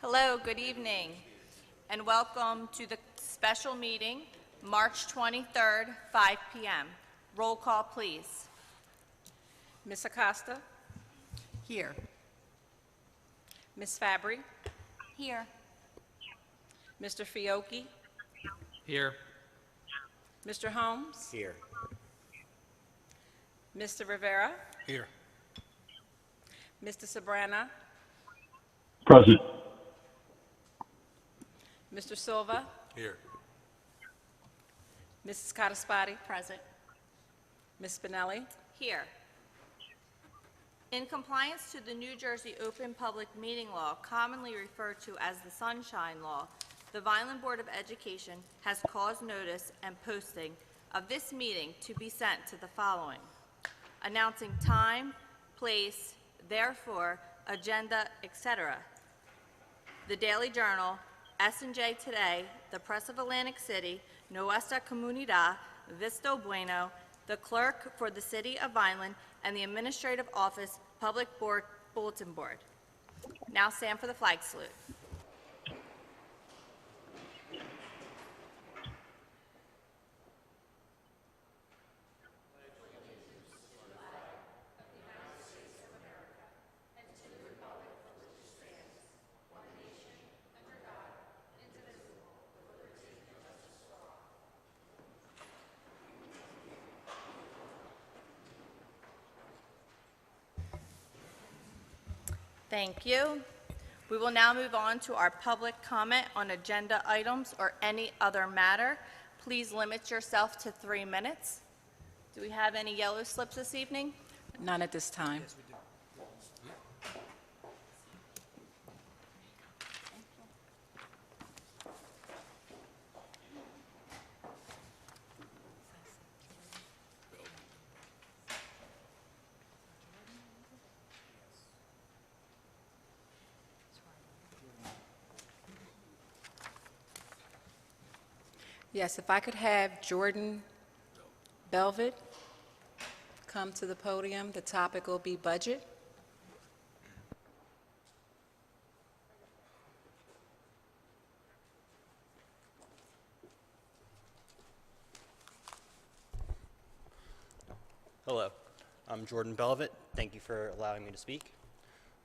Hello, good evening, and welcome to the special meeting, March 23rd, 5 p.m. Roll call, please. Ms. Acosta? Here. Ms. Fabry? Here. Mr. Fiocchi? Here. Mr. Holmes? Here. Mr. Rivera? Here. Mr. Sabrana? Present. Mr. Silva? Here. Mrs. Cataspati? Present. Ms. Spinelli? Here. In compliance to the New Jersey Open Public Meeting Law, commonly referred to as the Sunshine Law, the Vineland Board of Education has caused notice and posting of this meeting to be sent to the following: announcing time, place, therefore, agenda, etc. The Daily Journal, S&J Today, the Press of Atlantic City, Nuestra Comunidad, Visto Bueno, the Clerk for the City of Vineland, and the Administrative Office Public Board Bulletin Board. Now stand for the flag salute. Thank you. We will now move on to our public comment on agenda items or any other matter. Please limit yourself to 3 minutes. Do we have any yellow slips this evening? None at this time. Yes, if I could have Jordan Belvitt come to the podium. The topic will be budget. Hello, I'm Jordan Belvitt. Thank you for allowing me to speak.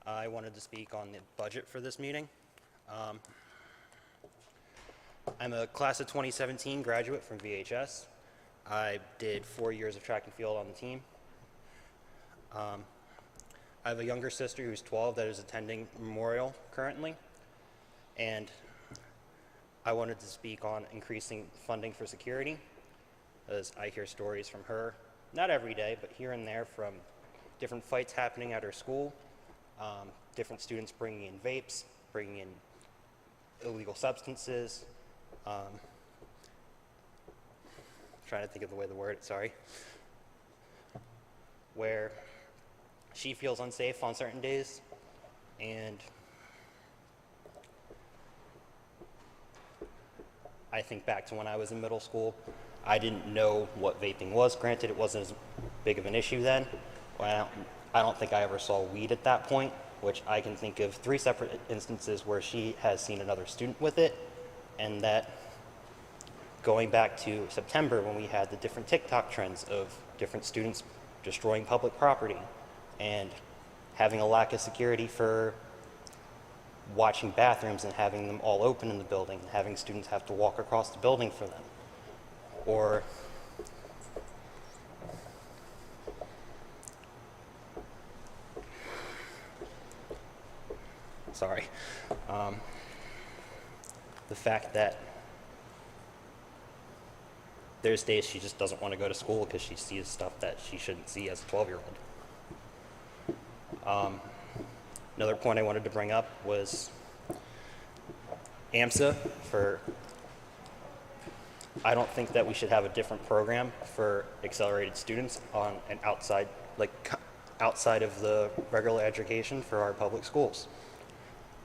I wanted to speak on the budget for this meeting. I'm a class of 2017 graduate from VHS. I did 4 years of track and field on the team. I have a younger sister who's 12 that is attending Memorial currently, and I wanted to speak on increasing funding for security, as I hear stories from her, not every day, but here and there, from different fights happening at her school, different students bringing in vapes, bringing in illegal substances, trying to think of the way to word it, sorry, where she feels unsafe on certain days, and I think back to when I was in middle school. I didn't know what vaping was. Granted, it wasn't as big of an issue then. Well, I don't think I ever saw weed at that point, which I can think of 3 separate instances where she has seen another student with it, and that going back to September when we had the different TikTok trends of different students destroying public property and having a lack of security for watching bathrooms and having them all open in the building, and having students have to walk across the building for them. Or the fact that there's days she just doesn't want to go to school because she sees stuff that she shouldn't see as a 12-year-old. Another point I wanted to bring up was AMSA. I don't think that we should have a different program for accelerated students on an outside of the regular education for our public schools.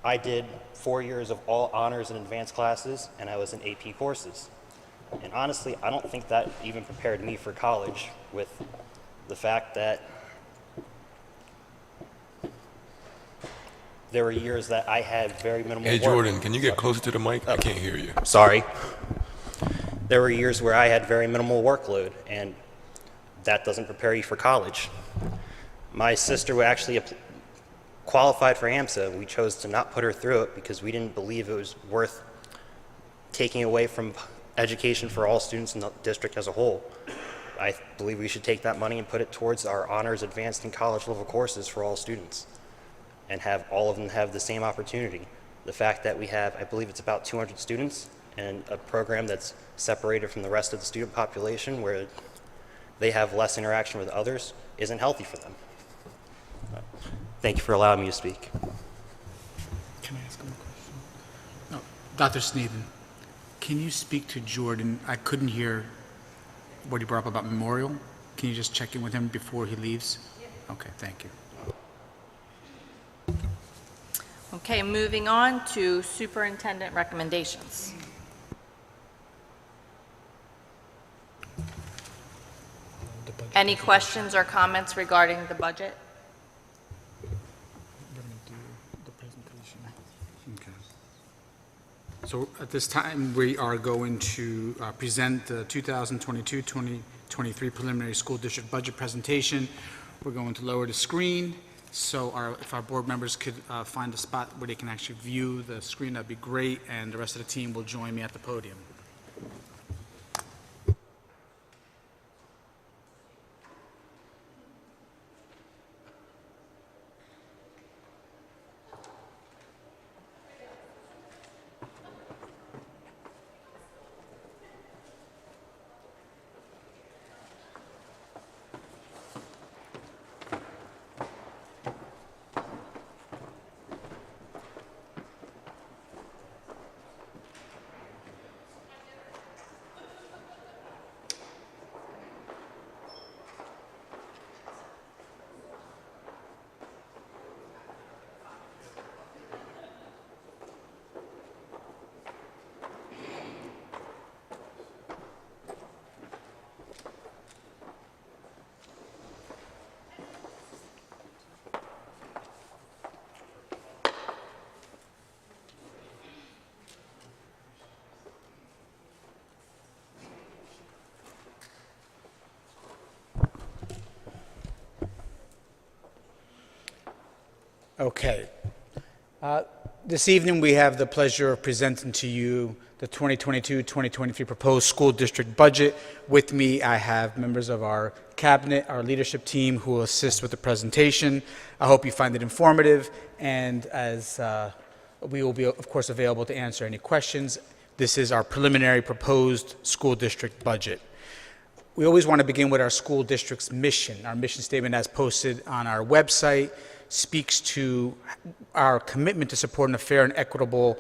I did 4 years of all honors and advanced classes, and I was in AP courses. And honestly, I don't think that even prepared me for college, with the fact that there were years that I had very minimal Hey, work. Jordan, can you get closer to the mic? I can't hear you. Sorry. There were years where I had very minimal workload, and that doesn't prepare you for college. My sister who actually qualified for AMSA. We chose to not put her through it because we didn't believe it was worth taking away from education for all students in the district as a whole. I believe we should take that money and put it towards our honors, advanced, and college level courses for all students and have all of them have the same opportunity. The fact that we have, I believe it's about 200 students and a program that's separated from the rest of the student population where they have less interaction with others isn't healthy for them. Thank you for allowing me to speak. Can I ask him a question? No, Dr. Sneeden, can you speak to Jordan? I couldn't hear what he brought up about memorial. Can you just check in with him before he leaves? Okay, thank you. Okay, moving on to superintendent recommendations. Any questions or comments regarding the budget? Okay. So at this time, we are going to present the 2022-2023 preliminary school district budget presentation. We're going to lower the screen, so if our board members could find a spot where they can actually view the screen, that'd be great, and the rest of the team will join me at the podium. Okay. This evening, we have the pleasure of presenting to you the 2022-2023 proposed school district budget. With me, I have members of our cabinet, our leadership team, who will assist with the presentation. I hope you find it informative, and as we will be, of course, available to answer any questions. This is our preliminary proposed school district budget. We always want to begin with our school district's mission. Our mission statement, as posted on our website, speaks to our commitment to supporting a fair and equitable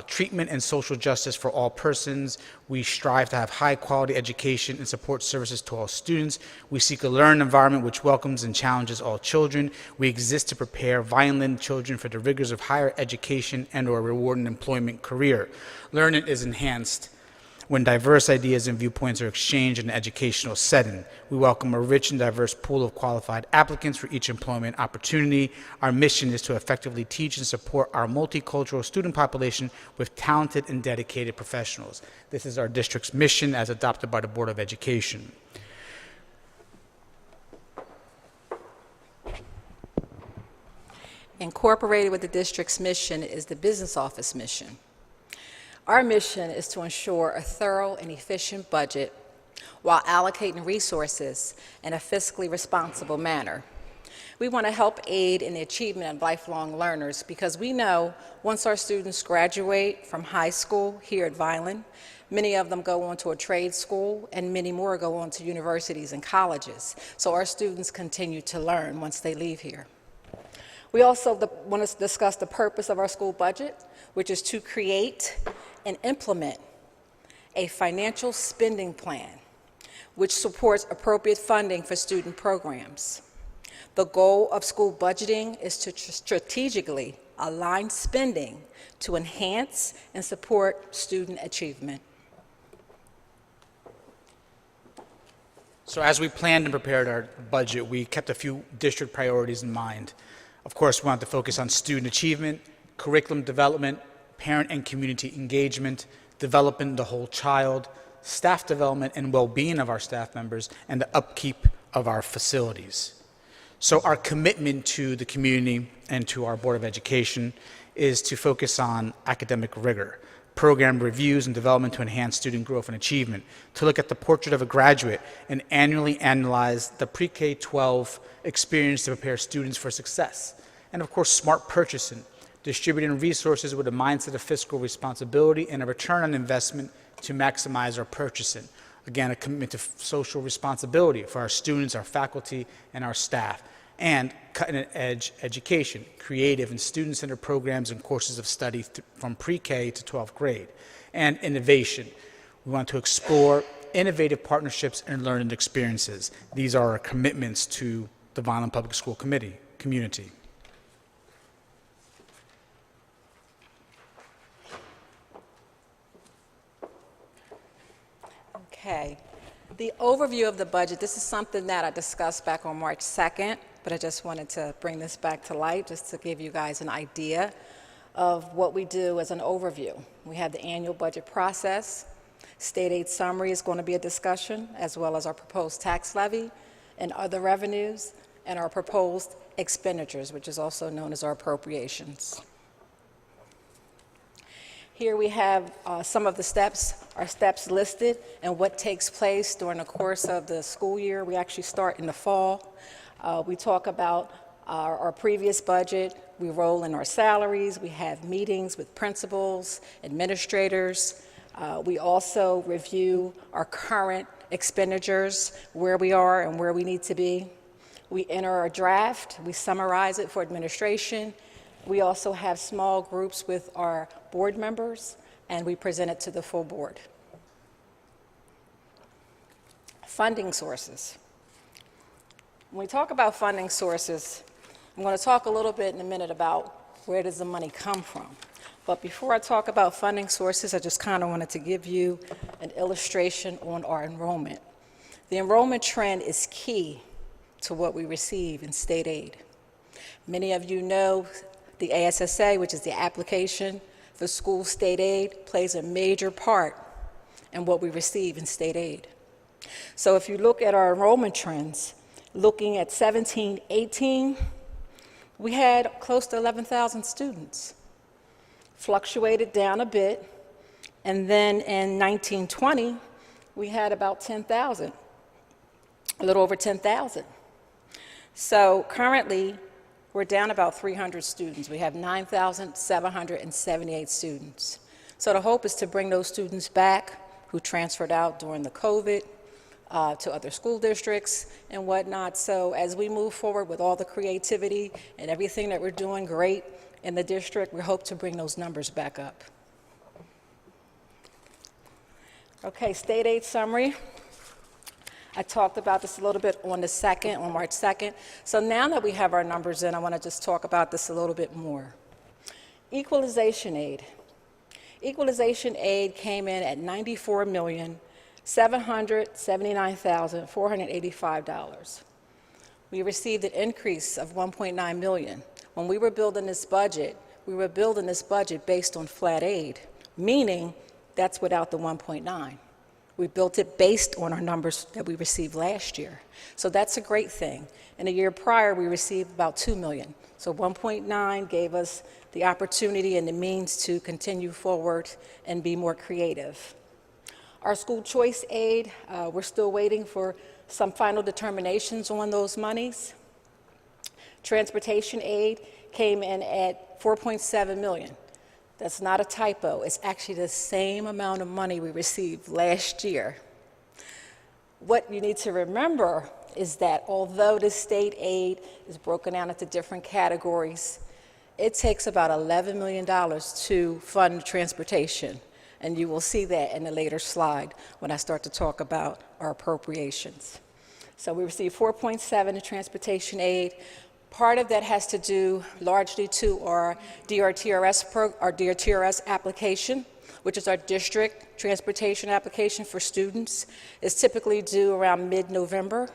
treatment and social justice for all persons. We strive to have high-quality education and support services to all students. We seek a learning environment which welcomes and challenges all children. We exist to prepare Vineland children for the rigors of higher education and/or rewarding employment career. Learning is enhanced when diverse ideas and viewpoints are exchanged in an educational setting. We welcome a rich and diverse pool of qualified applicants for each employment opportunity. Our mission is to effectively teach and support our multicultural student population with talented and dedicated professionals. This is our district's mission as adopted by the Board of Education. Incorporated with the district's mission is the business office mission. Our mission is to ensure a thorough and efficient budget while allocating resources in a fiscally responsible manner. We want to help aid in the achievement of lifelong learners because we know once our students graduate from high school here at Vineland, many of them go on to a trade school and many more go on to universities and colleges. So our students continue to learn once they leave here. We also want to discuss the purpose of our school budget, which is to create and implement a financial spending plan which supports appropriate funding for student programs. The goal of school budgeting is to strategically align spending to enhance and support student achievement. So as we planned and prepared our budget, we kept a few district priorities in mind. Of course, we want to focus on student achievement, curriculum development, parent and community engagement, developing the whole child, staff development and well-being of our staff members, and the upkeep of our facilities. So our commitment to the community and to our Board of Education is to focus on academic rigor, program reviews and development to enhance student growth and achievement, to look at the portrait of a graduate and annually analyze the pre-K-12 experience to prepare students for success. And of course, smart purchasing, distributing resources with a mindset of fiscal responsibility and a return on investment to maximize our purchasing. Again, a commitment to social responsibility for our students, our faculty, and our staff. And cutting-edge education, creative and student-centered programs and courses of study from pre-K to 12th grade. And innovation. We want to explore innovative partnerships and learning experiences. These are our commitments to the Vineland Public School community. Okay. The overview of the budget, this is something that I discussed back on March 2nd, but I just wanted to bring this back to light just to give you guys an idea of what we do as an overview. We have the annual budget process. State aid summary is going to be a discussion, as well as our proposed tax levy and other revenues, and our proposed expenditures, which is also known as our appropriations. Here we have some of the steps, our steps listed, and what takes place during the course of the school year. We actually start in the fall. We talk about our previous budget. We roll in our salaries. We have meetings with principals, administrators. We also review our current expenditures, where we are and where we need to be. We enter a draft. We summarize it for administration. We also have small groups with our board members, and we present it to the full board. Funding sources. When we talk about funding sources, I'm going to talk a little bit in a minute about where does the money come from. But before I talk about funding sources, I just kind of wanted to give you an illustration on our enrollment. The enrollment trend is key to what we receive in state aid. Many of you know the ASSA, which is the application for school state aid, plays a major part in what we receive in state aid. So if you look at our enrollment trends, looking at 17-18, we had close to 11,000 students. Fluctuated down a bit, and then in 19-20, we had about 10,000, a little over 10,000. So currently, we're down about 300 students. We have 9,778 students. So the hope is to bring those students back who transferred out during the COVID to other school districts and whatnot. So as we move forward with all the creativity and everything that we're doing great in the district, we hope to bring those numbers back up. Okay, state aid summary. I talked about this a little bit on March 2nd. So now that we have our numbers in, I want to just talk about this a little bit more. Equalization aid. Equalization aid came in at $94,779,485. We received an increase of $1.9 million. When we were building this budget, based on flat aid, meaning that's without the 1.9. We built it based on our numbers that we received last year. So that's a great thing. In the year prior, we received about $2 million. So 1.9 gave us the opportunity and the means to continue forward and be more creative. Our school choice aid, we're still waiting for some final determinations on those monies. Transportation aid came in at $4.7 million. That's not a typo. It's actually the same amount of money we received last year. What you need to remember is that although the state aid is broken down into different categories, it takes about $11 million to fund transportation. And you will see that in a later slide when I start to talk about our appropriations. So we received 4.7 in transportation aid. Part of that has to do largely to our DRTRS application, which is our district transportation application for students. It's typically due around mid-November,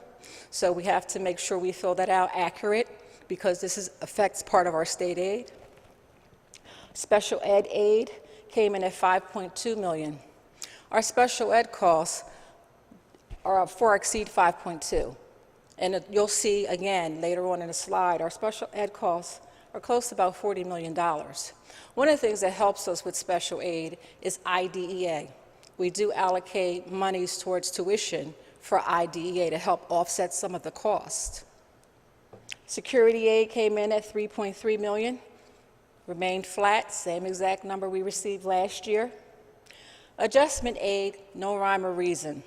so we have to make sure we fill that out accurate because this affects part of our state aid. Special ed aid came in at $5.2 million. Our special ed costs are far exceed 5.2. And you'll see again later on in the slide, our special ed costs are close to about $40 million. One of the things that helps us with special aid is IDEA. We do allocate monies towards tuition for IDEA to help offset some of the cost. Security aid came in at $3.3 million, remained flat, same exact number we received last year. Adjustment aid, no rhyme or reason.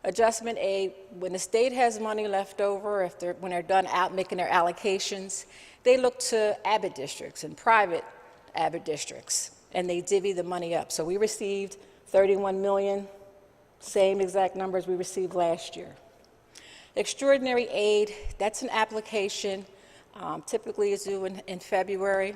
Adjustment aid, when the state has money left over, when they're done out making their allocations, they look to ABIT districts and private ABIT districts, and they divvy the money up. So we received $31 million, same exact numbers we received last year. Extraordinary aid, that's an application, typically is due in February.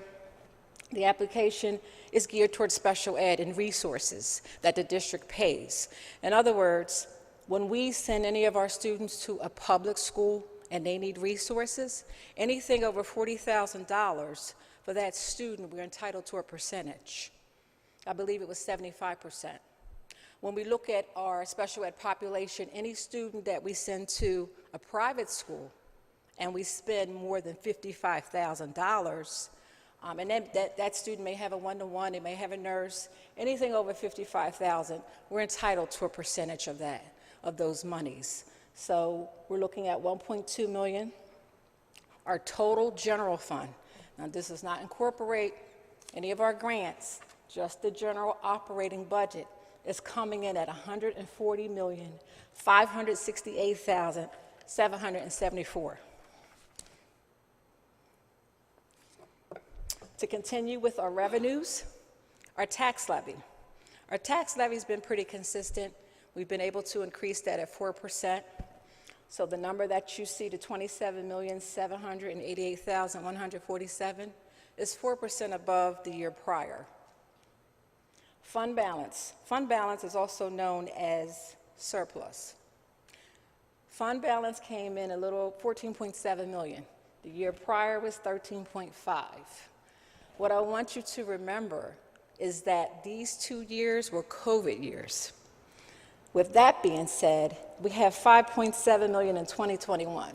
The application is geared towards special ed and resources that the district pays. In other words, when we send any of our students to a public school and they need resources, anything over $40,000 for that student, we're entitled to a percentage. I believe it was 75%. When we look at our special ed population, any student that we send to a private school and we spend more than $55,000, and then that student may have a one-to-one, they may have a nurse, anything over $55,000, we're entitled to a percentage of that, of those monies. So we're looking at $1.2 million. Our total general fund, now this does not incorporate any of our grants, just the general operating budget, is coming in at $140,568,774. To continue with our revenues, our tax levy. Our tax levy has been pretty consistent. We've been able to increase that at 4%. So the number that you see, the $27,788,147, is 4% above the year prior. Fund balance. Fund balance is also known as surplus. Fund balance came in a little, $14.7 million. The year prior was $13.5. What I want you to remember is that these 2 years were COVID years. With that being said, we have $5.7 million in 2021.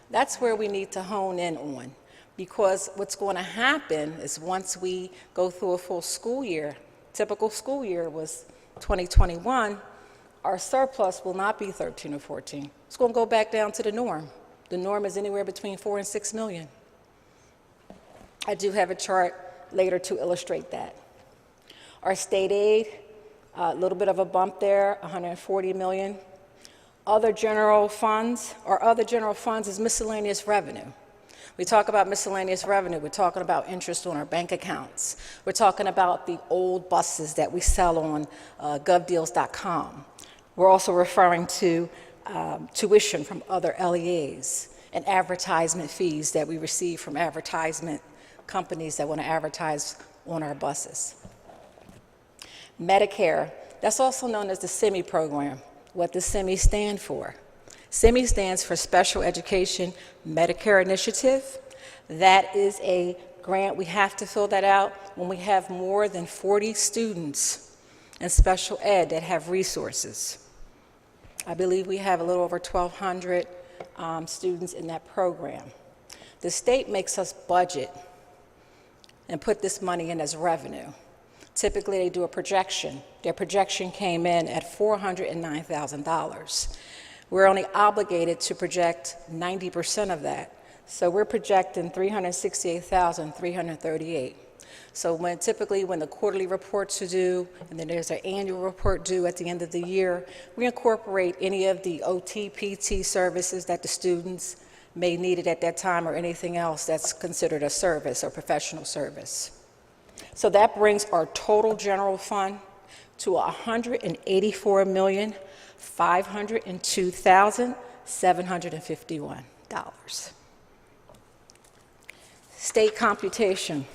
That's where we need to hone in on, because what's going to happen is once we go through a full school year, typical school year was 2021, our surplus will not be 13 or 14. It's going to go back down to the norm. The norm is anywhere between 4 and 6 million. I do have a chart later to illustrate that. Our state aid, a little bit of a bump there, $140 million. Other general funds, is miscellaneous revenue. We talk about miscellaneous revenue, we're talking about interest on our bank accounts. We're talking about the old buses that we sell on govdeals.com. We're also referring to tuition from other LEAs and advertisement fees that we receive from advertisement companies that want to advertise on our buses. Medicare, that's also known as the SEMI program. What does SEMI stand for? SEMI stands for Special Education Medicare Initiative. That is a grant. We have to fill that out when we have more than 40 students in special ed that have resources. I believe we have a little over 1,200 students in that program. The state makes us budget and put this money in as revenue. Typically, they do a projection. Their projection came in at $409,000. We're only obligated to project 90% of that. So we're projecting $368,338. So typically when the quarterly reports are due, and then there's an annual report due at the end of the year, we incorporate any of the OT, PT services that the students may need it at that time, or anything else that's considered a service or professional service. So that brings our total general fund to $184,502,751. State computation.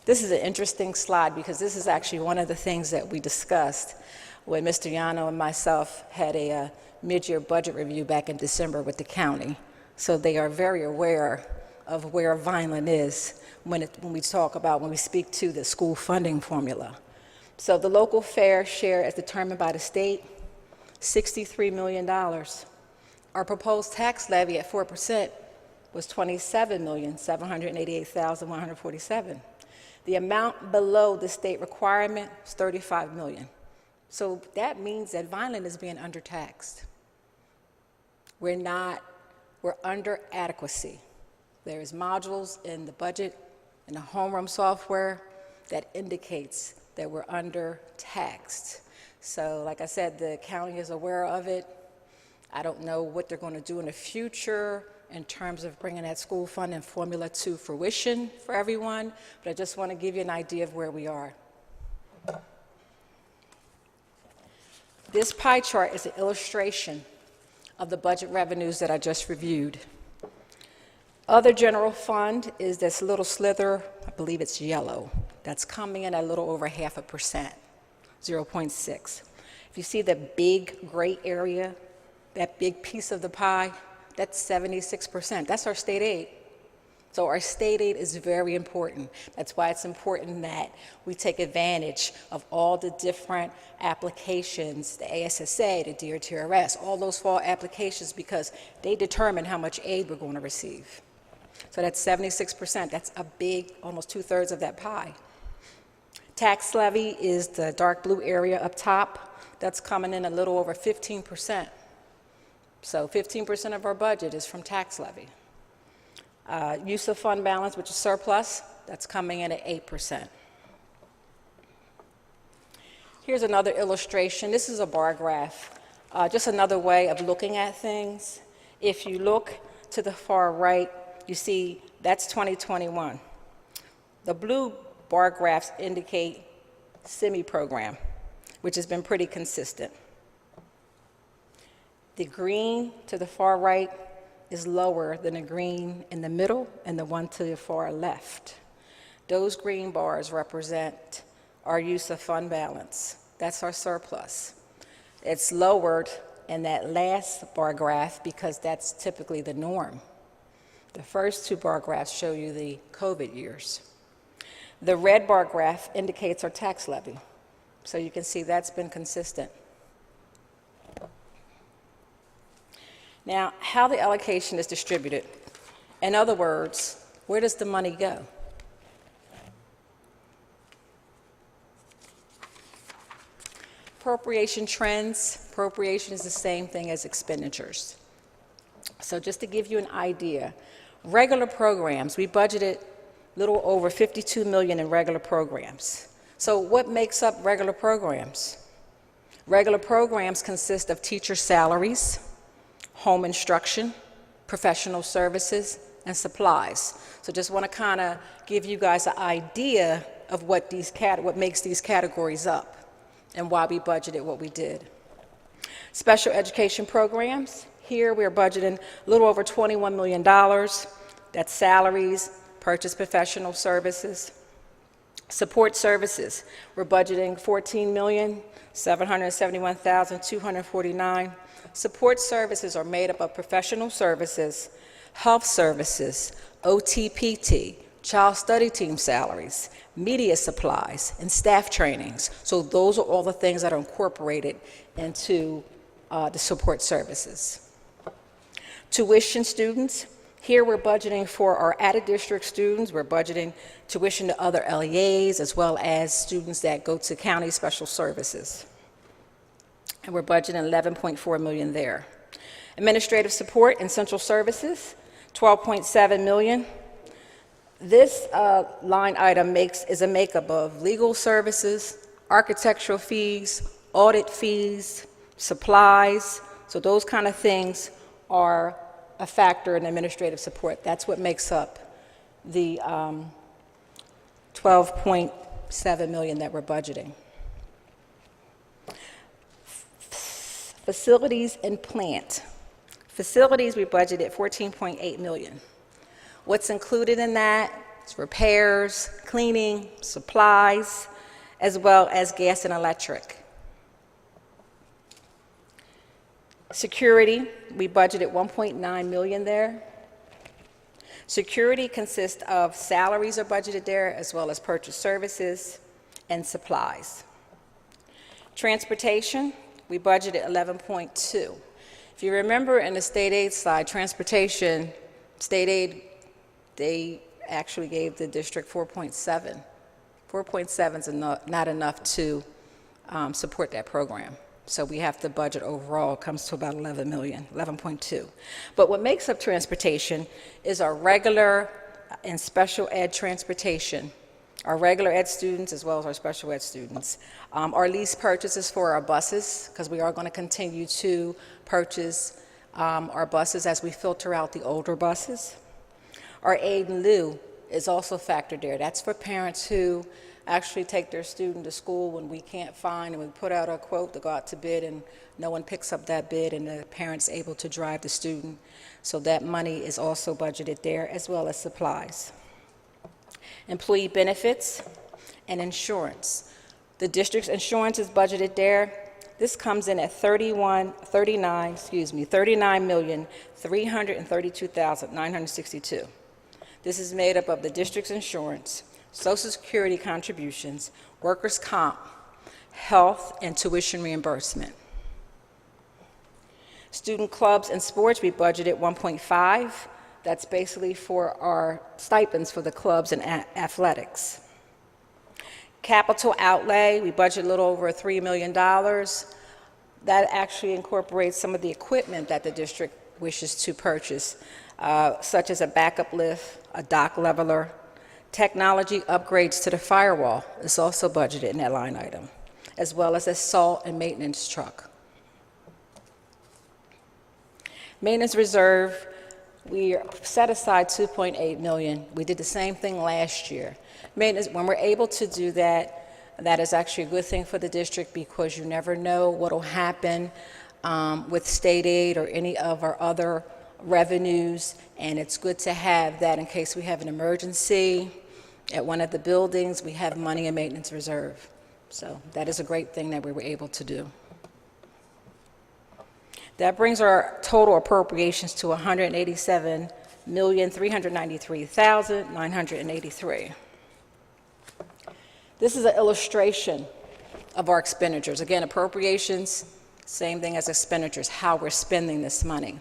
This is an interesting slide because this is actually one of the things that we discussed when Mr. Yano and myself had a mid-year budget review back in December with the county. So they are very aware of where Vineland is when we speak to the school funding formula. So the local fair share as determined by the state, $63 million. Our proposed tax levy at 4% was $27,788,147. The amount below the state requirement is $35 million. So that means that Vineland is being undertaxed. We're under adequacy. There's modules in the budget and the homeroom software that indicates that we're undertaxed. So like I said, the county is aware of it. I don't know what they're going to do in the future in terms of bringing that school funding formula to fruition for everyone, but I just want to give you an idea of where we are. This pie chart is an illustration of the budget revenues that I just reviewed. Other general fund is this little slither, I believe it's yellow, that's coming in at a little over 0.5%, 0.6. If you see the big gray area, that big piece of the pie, that's 76%. That's our state aid. So our state aid is very important. That's why it's important that we take advantage of all the different applications, the ASSA, the DRTRS, all those fall applications, because they determine how much aid we're going to receive. So that's 76%. That's a big, almost 2/3 of that pie. Tax levy is the dark blue area up top. That's coming in a little over 15%. So 15% of our budget is from tax levy. Use of fund balance, which is surplus, that's coming in at 8%. Here's another illustration. This is a bar graph, just another way of looking at things. If you look to the far right, you see that's 2021. The blue bar graphs indicate semi-program, which has been pretty consistent. The green to the far right is lower than the green in the middle and the one to the far left. Those green bars represent our use of fund balance. That's our surplus. It's lowered in that last bar graph because that's typically the norm. The first two bar graphs show you the COVID years. The red bar graph indicates our tax levy. So you can see that's been consistent. Now, how the allocation is distributed. In other words, where does the money go? Appropriation trends. Appropriation is the same thing as expenditures. So just to give you an idea, regular programs, we budgeted a little over $52 million in regular programs. So what makes up regular programs? Regular programs consist of teacher salaries, home instruction, professional services, and supplies. So just want to kind of give you guys an idea of what makes these categories up and why we budgeted what we did. Special education programs, here we're budgeting a little over $21 million. That's salaries, purchase professional services. Support services, we're budgeting $14,771,249. Support services are made up of professional services, health services, OTPT, child study team salaries, media supplies, and staff trainings. So those are all the things that are incorporated into the support services. Tuition students, here we're budgeting for our out-of-district students. We're budgeting tuition to other LEAs as well as students that go to county special services. And we're budgeting $11.4 million there. Administrative support and central services, $12.7 million. This line item is a makeup of legal services, architectural fees, audit fees, supplies. So those kind of things are a factor in administrative support. That's what makes up the $12.7 million that we're budgeting. Facilities and plant. Facilities, we budgeted $14.8 million. What's included in that is repairs, cleaning, supplies, as well as gas and electric. Security, we budgeted $1.9 million there. Security consists of salaries are budgeted there, as well as purchase services and supplies. Transportation, we budgeted 11.2. If you remember in the state aid slide, transportation, state aid, they actually gave the district 4.7. 4.7 is not enough to support that program. So we have to budget overall, it comes to about 11 million, 11.2. But what makes up transportation is our regular and special ed transportation, our regular ed students as well as our special ed students. Our lease purchases for our buses, because we are going to continue to purchase our buses as we filter out the older buses. Our aid in lieu is also factored there. That's for parents who actually take their student to school when we can't find, and we put out a quote to go out to bid and no one picks up that bid and the parent's able to drive the student. So that money is also budgeted there, as well as supplies. Employee benefits and insurance. The district's insurance is budgeted there. This comes in at $39,332,962. This is made up of the district's insurance, Social Security contributions, workers' comp, health, and tuition reimbursement. Student clubs and sports, we budgeted 1.5. That's basically for our stipends for the clubs and athletics. Capital outlay, we budget a little over $3 million. That actually incorporates some of the equipment that the district wishes to purchase, such as a backup lift, a dock leveler. Technology upgrades to the firewall is also budgeted in that line item, as well as a salt and maintenance truck. Maintenance reserve, we set aside $2.8 million. We did the same thing last year. Maintenance, when we're able to do that, that is actually a good thing for the district, because you never know what will happen with state aid or any of our other revenues, and it's good to have that in case we have an emergency at one of the buildings. We have money in maintenance reserve. So that is a great thing that we were able to do. That brings our total appropriations to $187,393,983. This is an illustration of our expenditures. Again, appropriations, same thing as expenditures, how we're spending this money.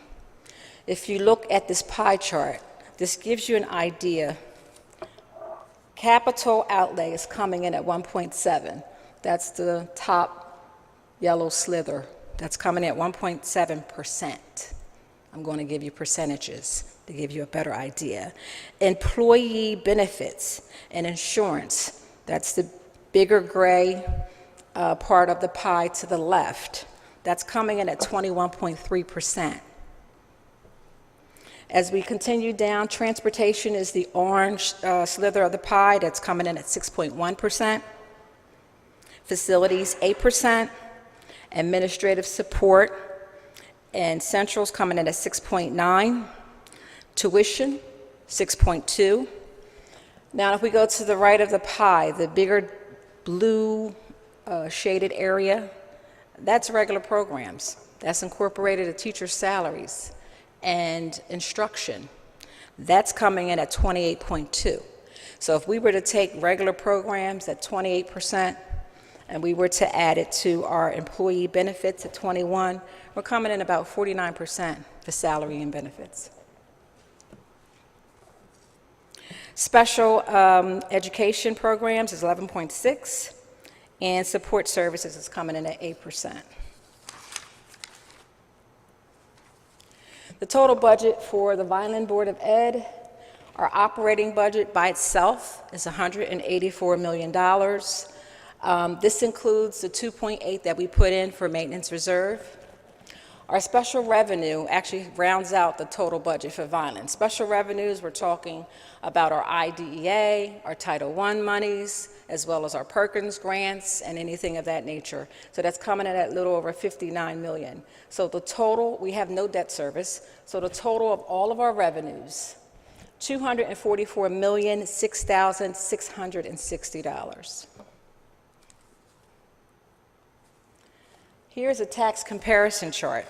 If you look at this pie chart, this gives you an idea. Capital outlay is coming in at 1.7. That's the top yellow slither. That's coming in at 1.7%. I'm going to give you percentages to give you a better idea. Employee benefits and insurance, that's the bigger gray part of the pie to the left. That's coming in at 21.3%. As we continue down, transportation is the orange slither of the pie. That's coming in at 6.1%. Facilities, 8%. Administrative support and centrals coming in at 6.9. Tuition, 6.2. Now, if we go to the right of the pie, the bigger blue shaded area, that's regular programs. That's incorporated to teacher salaries and instruction. That's coming in at 28.2. So if we were to take regular programs at 28% and we were to add it to our employee benefits at 21, we're coming in about 49% for salary and benefits. Special education programs is 11.6, and support services is coming in at 8%. The total budget for the Vineland Board of Ed, our operating budget by itself is $184 million. This includes the 2.8 that we put in for maintenance reserve. Our special revenue actually rounds out the total budget for Vineland. Special revenues, we're talking about our IDEA, our Title I monies, as well as our Perkins grants and anything of that nature. So that's coming in at a little over $59 million. So the total, we have no debt service, so the total of all of our revenues, $244,006,660. Here's a tax comparison chart.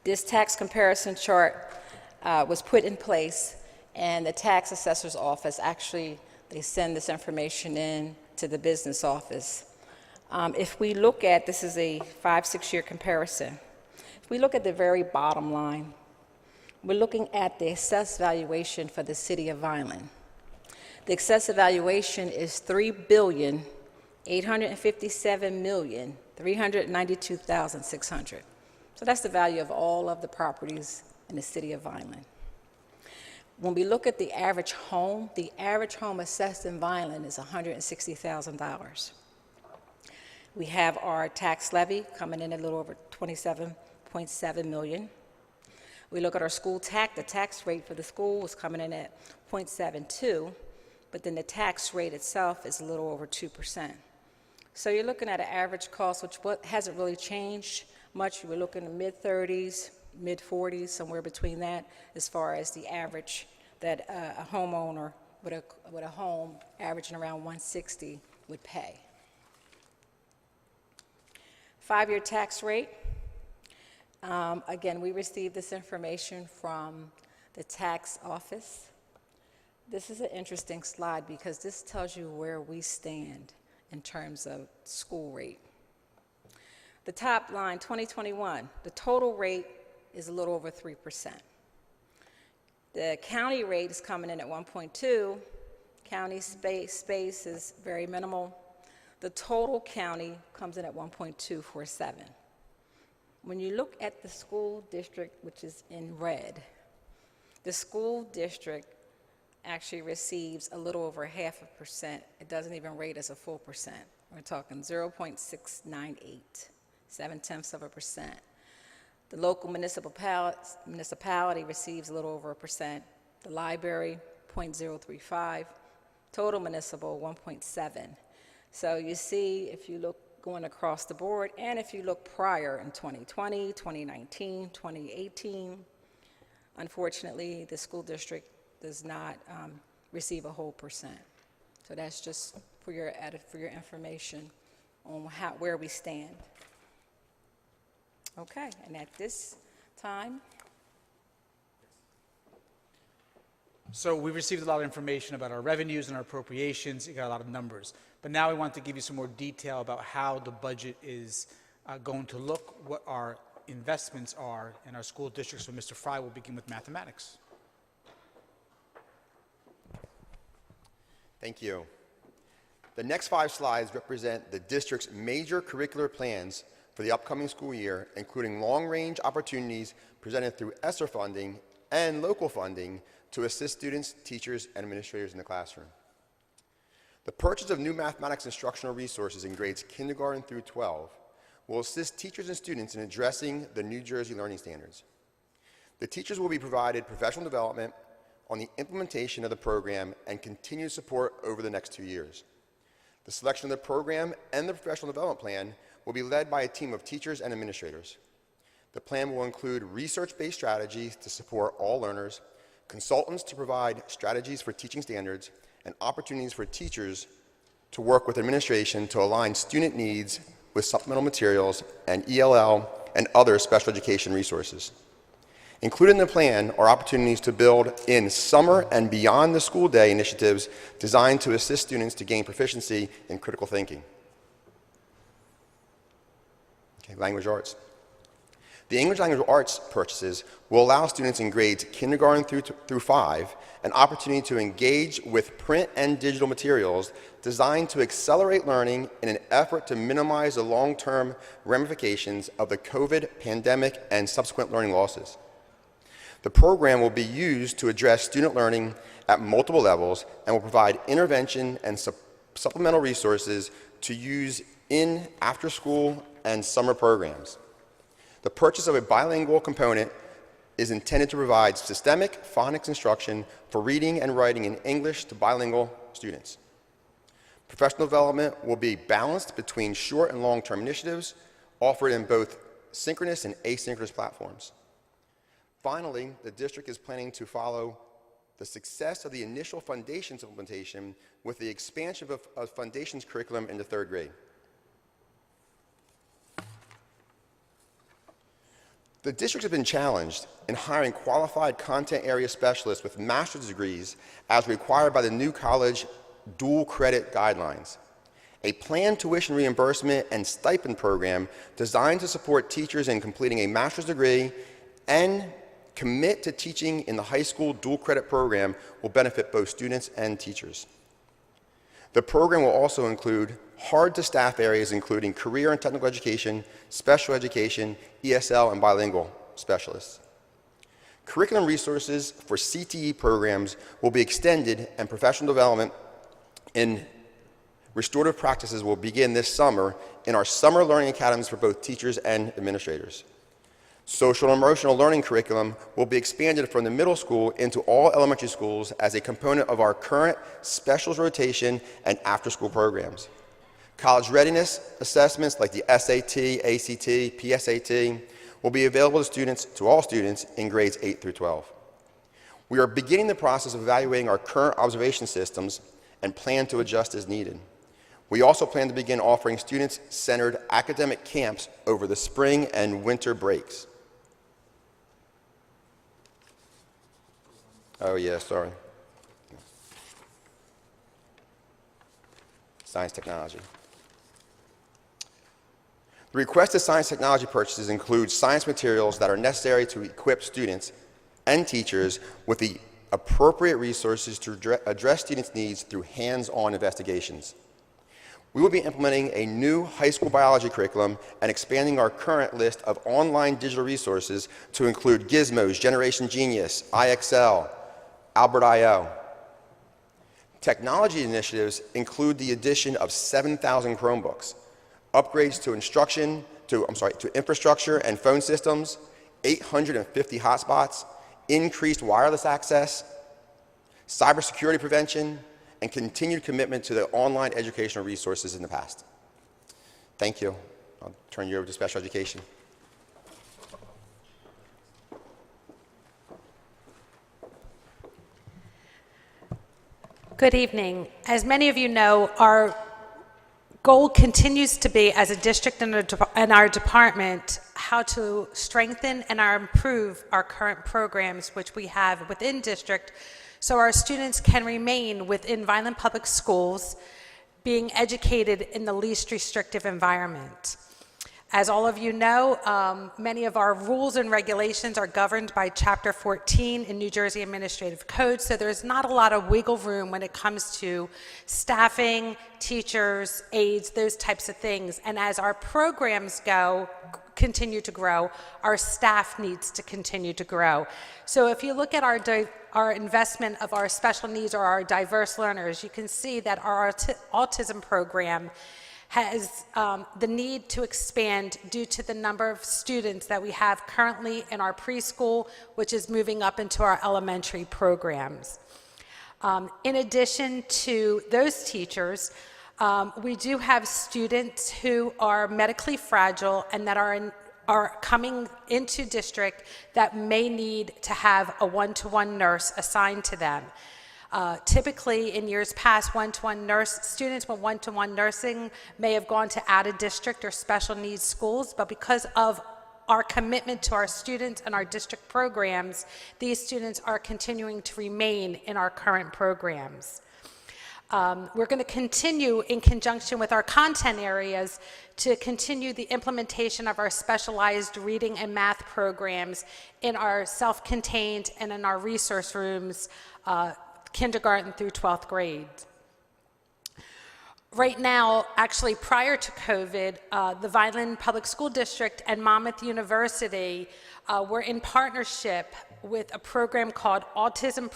This tax comparison chart was put in place, and the tax assessor's office, actually, they send this information in to the business office. If we look at, this is a 5-6 year comparison. If we look at the very bottom line, we're looking at the assessed valuation for the city of Vineland. The assessed valuation is $3,857,392,600. So that's the value of all of the properties in the city of Vineland. When we look at the average home assessed in Vineland is $160,000. We have our tax levy coming in a little over $27.7 million. We look at our school tax, the tax rate for the school is coming in at 0.72, but then the tax rate itself is a little over 2%. So you're looking at an average cost, which hasn't really changed much. We're looking at mid-30s, mid-40s, somewhere between that, as far as the average that a homeowner with a home averaging around 160 would pay. 5-year tax rate. Again, we received this information from the tax office. This is an interesting slide because this tells you where we stand in terms of school rate. The top line, 2021, the total rate is a little over 3%. The county rate is coming in at 1.2. County space is very minimal. The total county comes in at 1.247. When you look at the school district, which is in red, the school district actually receives a little over 0.5%. It doesn't even rate as a full percent. We're talking 0.698, 0.7%. The local municipality receives a little over 1%. The library, 0.035. Total municipal, 1.7. So you see, if you look going across the board, and if you look prior in 2020, 2019, 2018, unfortunately, the school district does not receive a whole percent. So that's just for your information on where we stand. Okay, and at this time. So we received a lot of information about our revenues and our appropriations. You got a lot of numbers. But now we want to give you some more detail about how the budget is going to look, what our investments are in our school districts. So Mr. Fry will begin with mathematics. Thank you. The next 5 slides represent the district's major curricular plans for the upcoming school year, including long-range opportunities presented through ESSER funding and local funding to assist students, teachers, and administrators in the classroom. The purchase of new mathematics instructional resources in grades kindergarten through 12 will assist teachers and students in addressing the New Jersey learning standards. The teachers will be provided professional development on the implementation of the program and continued support over the next 2 years. The selection of the program and the professional development plan will be led by a team of teachers and administrators. The plan will include research-based strategies to support all learners, consultants to provide strategies for teaching standards, and opportunities for teachers to work with administration to align student needs with supplemental materials and ELL and other special education resources. Included in the plan are opportunities to build in summer and beyond the school day initiatives designed to assist students to gain proficiency in critical thinking. Okay, language arts. The English language arts purchases will allow students in grades kindergarten through 5 an opportunity to engage with print and digital materials designed to accelerate learning in an effort to minimize the long-term ramifications of the COVID pandemic and subsequent learning losses. The program will be used to address student learning at multiple levels and will provide intervention and supplemental resources to use in after-school and summer programs. The purchase of a bilingual component is intended to provide systemic phonics instruction for reading and writing in English to bilingual students. Professional development will be balanced between short and long-term initiatives offered in both synchronous and asynchronous platforms. Finally, the district is planning to follow the success of the initial Foundations implementation with the expansion of Foundations curriculum into 3rd grade. The districts have been challenged in hiring qualified content area specialists with master's degrees as required by the new college dual credit guidelines. A planned tuition reimbursement and stipend program designed to support teachers in completing a master's degree and commit to teaching in the high school dual credit program will benefit both students and teachers. The program will also include hard-to-staff areas including career and technical education, special education, ESL, and bilingual specialists. Curriculum resources for CTE programs will be extended, and professional development in restorative practices will begin this summer in our summer learning academies for both teachers and administrators. Social and emotional learning curriculum will be expanded from the middle school into all elementary schools as a component of our current specials rotation and after-school programs. College readiness assessments like the SAT, ACT, PSAT will be available to all students in grades 8 through 12. We are beginning the process of evaluating our current observation systems and plan to adjust as needed. We also plan to begin offering students-centered academic camps over the spring and winter breaks. Oh yeah, sorry. Science technology. The requested science technology purchases include science materials that are necessary to equip students and teachers with the appropriate resources to address students' needs through hands-on investigations. We will be implementing a new high school biology curriculum and expanding our current list of online digital resources to include Gizmos, Generation Genius, IXL, Albert I.O. Technology initiatives include the addition of 7,000 Chromebooks, upgrades to infrastructure and phone systems, 850 hotspots, increased wireless access, cybersecurity prevention, and continued commitment to the online educational resources in the past. Thank you. I'll turn you over to special education. Good evening. As many of you know, our goal continues to be, as a district and our department, how to strengthen and improve our current programs which we have within district so our students can remain within Vineland Public Schools being educated in the least restrictive environment. As all of you know, many of our rules and regulations are governed by Chapter 14 in New Jersey Administrative Code, so there's not a lot of wiggle room when it comes to staffing, teachers, aides, those types of things. And as our programs continue to grow, our staff needs to continue to grow. So if you look at our investment of our special needs or our diverse learners, you can see that our autism program has the need to expand due to the number of students that we have currently in our preschool, which is moving up into our elementary programs. In addition to those teachers, we do have students who are medically fragile and that are coming into district that may need to have a one-to-one nurse assigned to them. Typically, in years past, students with one-to-one nursing may have gone to out-of-district or special needs schools, but because of our commitment to our students and our district programs, these students are continuing to remain in our current programs. We're going to continue in conjunction with our content areas to continue the implementation of our specialized reading and math programs in our self-contained and in our resource rooms, kindergarten through 12th grade. Right now, actually prior to COVID, the Vineland Public School District and Monmouth University were in partnership with a program called Autism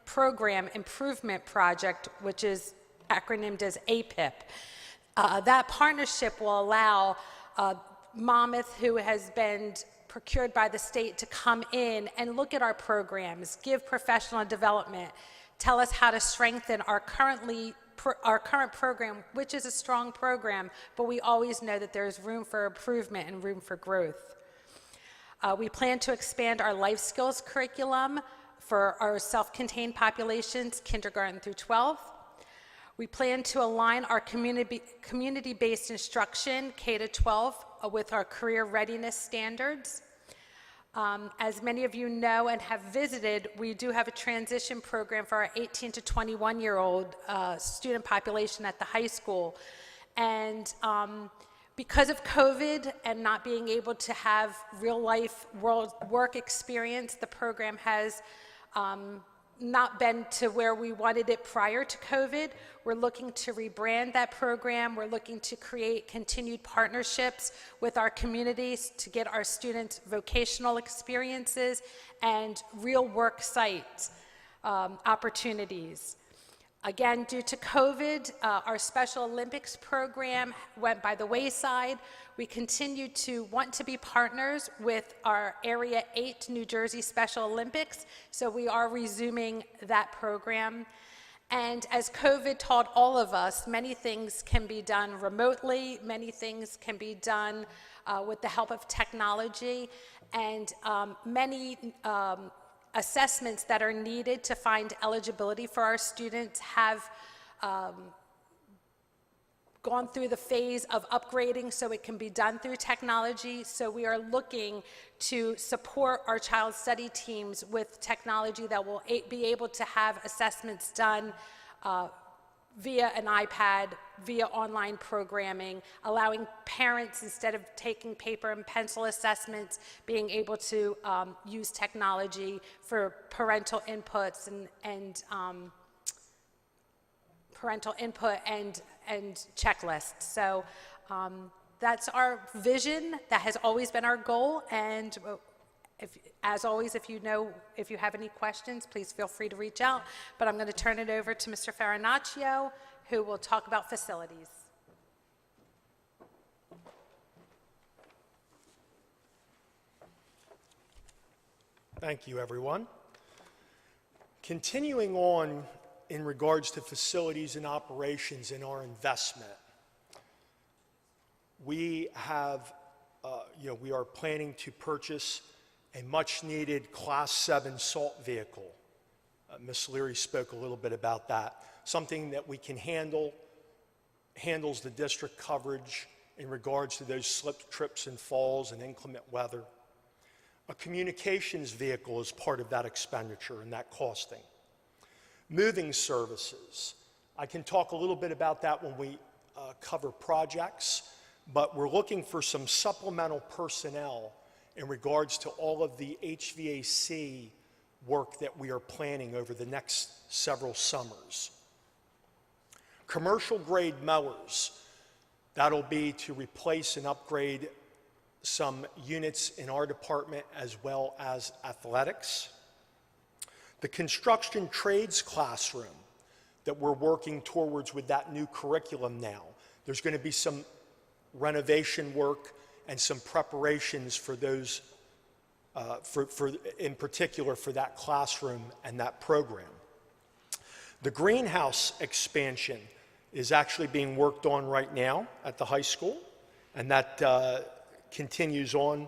Program Improvement Project, which is acronymed as APIP. That partnership will allow Monmouth, who has been procured by the state, to come in and look at our programs, give professional development, tell us how to strengthen our current program, which is a strong program, but we always know that there's room for improvement and room for growth. We plan to expand our life skills curriculum for our self-contained populations, kindergarten through 12. We plan to align our community-based instruction, K-12, with our career readiness standards. As many of you know and have visited, we do have a transition program for our 18 to 21-year-old student population at the high school. And because of COVID and not being able to have real-life work experience, the program has not been to where we wanted it prior to COVID. We're looking to rebrand that program. We're looking to create continued partnerships with our communities to get our students vocational experiences and real work site opportunities. Again, due to COVID, our Special Olympics program went by the wayside. We continue to want to be partners with our Area 8 New Jersey Special Olympics, so we are resuming that program. And as COVID taught all of us, many things can be done remotely, many things can be done with the help of technology, and many assessments that are needed to find eligibility for our students have gone through the phase of upgrading so it can be done through technology. So we are looking to support our child study teams with technology that will be able to have assessments done via an iPad, via online programming, allowing parents, instead of taking paper and pencil assessments, being able to use technology for parental inputs and parental input and checklists. So that's our vision. That has always been our goal. And as always, if you have any questions, please feel free to reach out. But I'm going to turn it over to Mr. Farinaccio, who will talk about facilities. Thank you, everyone. Continuing on in regards to facilities and operations in our investment, we have, we are planning to purchase a much-needed Class 7 salt vehicle. Ms. Leary spoke a little bit about that. Something that we can handles the district coverage in regards to those slip, trips, and falls and inclement weather. A communications vehicle is part of that expenditure and that costing. Moving services. I can talk a little bit about that when we cover projects, but we're looking for some supplemental personnel in regards to all of the HVAC work that we are planning over the next several summers. Commercial grade mowers, that'll be to replace and upgrade some units in our department as well as athletics. The construction trades classroom that we're working towards with that new curriculum now. There's going to be some renovation work and some preparations for those, in particular for that classroom and that program. The greenhouse expansion is actually being worked on right now at the high school, and that continues on.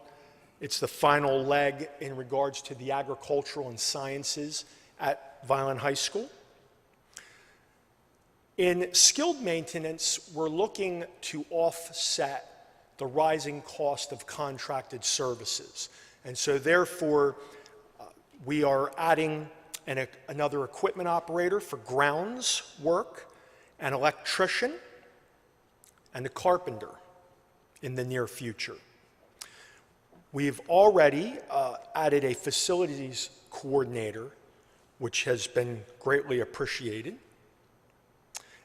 It's the final leg in regards to the agricultural and sciences at Vineland High School. In skilled maintenance, we're looking to offset the rising cost of contracted services. And so therefore, we are adding another equipment operator for grounds work, an electrician, and a carpenter in the near future. We've already added a facilities coordinator, which has been greatly appreciated.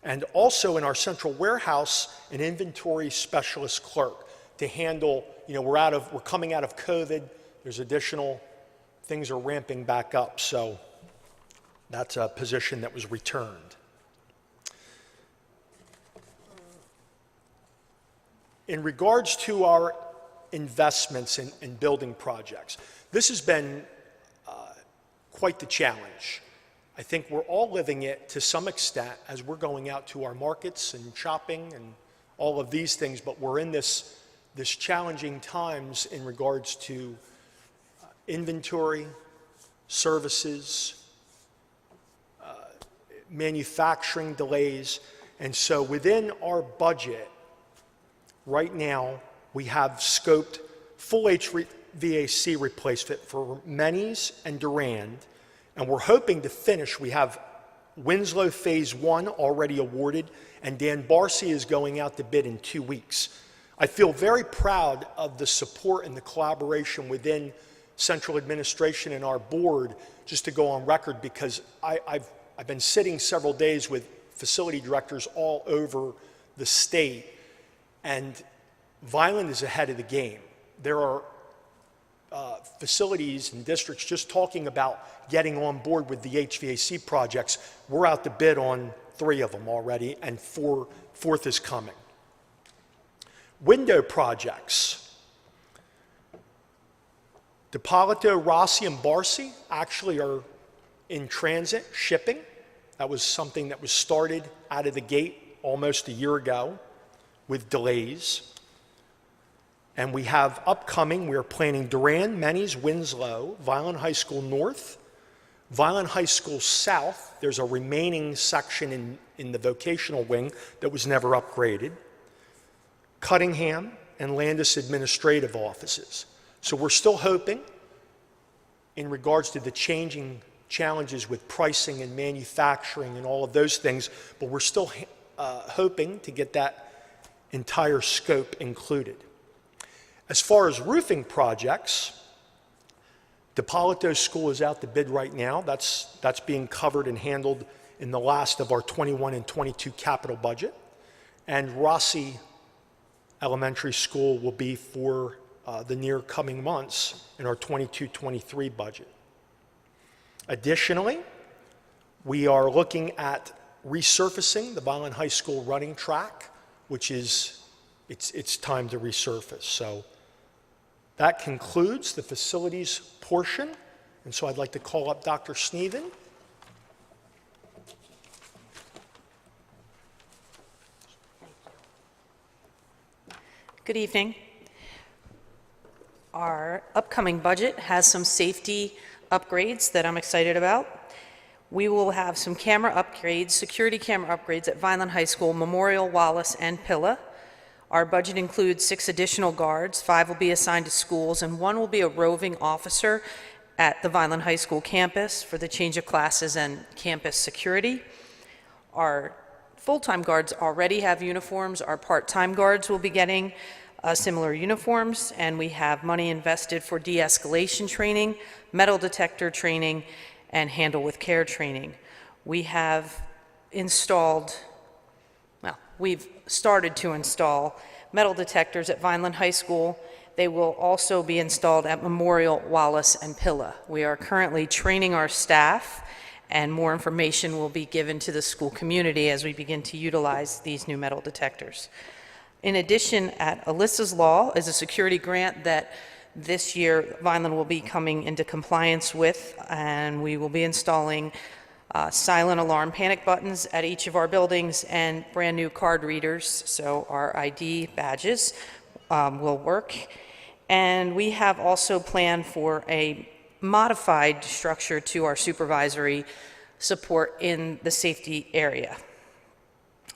And also in our central warehouse, an inventory specialist clerk to handle, we're coming out of COVID, there's additional things are ramping back up, so that's a position that was returned. In regards to our investments in building projects, this has been quite the challenge. I think we're all living it to some extent as we're going out to our markets and shopping and all of these things, but we're in this challenging times in regards to inventory, services, manufacturing delays. And so within our budget, right now, we have scoped full HVAC replacement for Menny's and Durand, and we're hoping to finish. We have Winslow Phase 1 already awarded, and Dan Barcy is going out to bid in 2 weeks. I feel very proud of the support and the collaboration within central administration and our board, just to go on record, because I've been sitting several days with facility directors all over the state, and Vineland is ahead of the game. There are facilities and districts just talking about getting on board with the HVAC projects. We're out to bid on 3 of them already, and fourth is coming. Window projects. DiPolito, Rossi, and Barcy actually are in transit, shipping. That was something that was started out of the gate almost a year ago with delays. And we have upcoming, we are planning Durand, Menny's, Winslow, Vineland High School North, Vineland High School South. There's a remaining section in the vocational wing that was never upgraded. Cuttingham and Landis administrative offices. So we're still hoping, in regards to the changing challenges with pricing and manufacturing and all of those things, but we're still hoping to get that entire scope included. As far as roofing projects, DiPolito School is out to bid right now. That's being covered and handled in the last of our 21 and 22 capital budget. And Rossi Elementary School will be for the near coming months in our 22-23 budget. Additionally, we are looking at resurfacing the Vineland High School running track, which is, it's time to resurface. So that concludes the facilities portion. And so I'd like to call up Dr. Sneven. Good evening. Our upcoming budget has some safety upgrades that I'm excited about. We will have some camera upgrades, security camera upgrades at Vineland High School, Memorial, Wallace, and Pilla. Our budget includes 6 additional guards, 5 will be assigned to schools, and 1 will be a roving officer at the Vineland High School campus for the change of classes and campus security. Our full-time guards already have uniforms. Our part-time guards will be getting similar uniforms, and we have money invested for de-escalation training, metal detector training, and handle with care training. We have installed, well, we've started to install metal detectors at Vineland High School. They will also be installed at Memorial, Wallace, and Pilla. We are currently training our staff, and more information will be given to the school community as we begin to utilize these new metal detectors. In addition, at Alyssa's Law is a security grant that this year Vineland will be coming into compliance with, and we will be installing silent alarm panic buttons at each of our buildings and brand new card readers, so our ID badges will work. And we have also planned for a modified structure to our supervisory support in the safety area.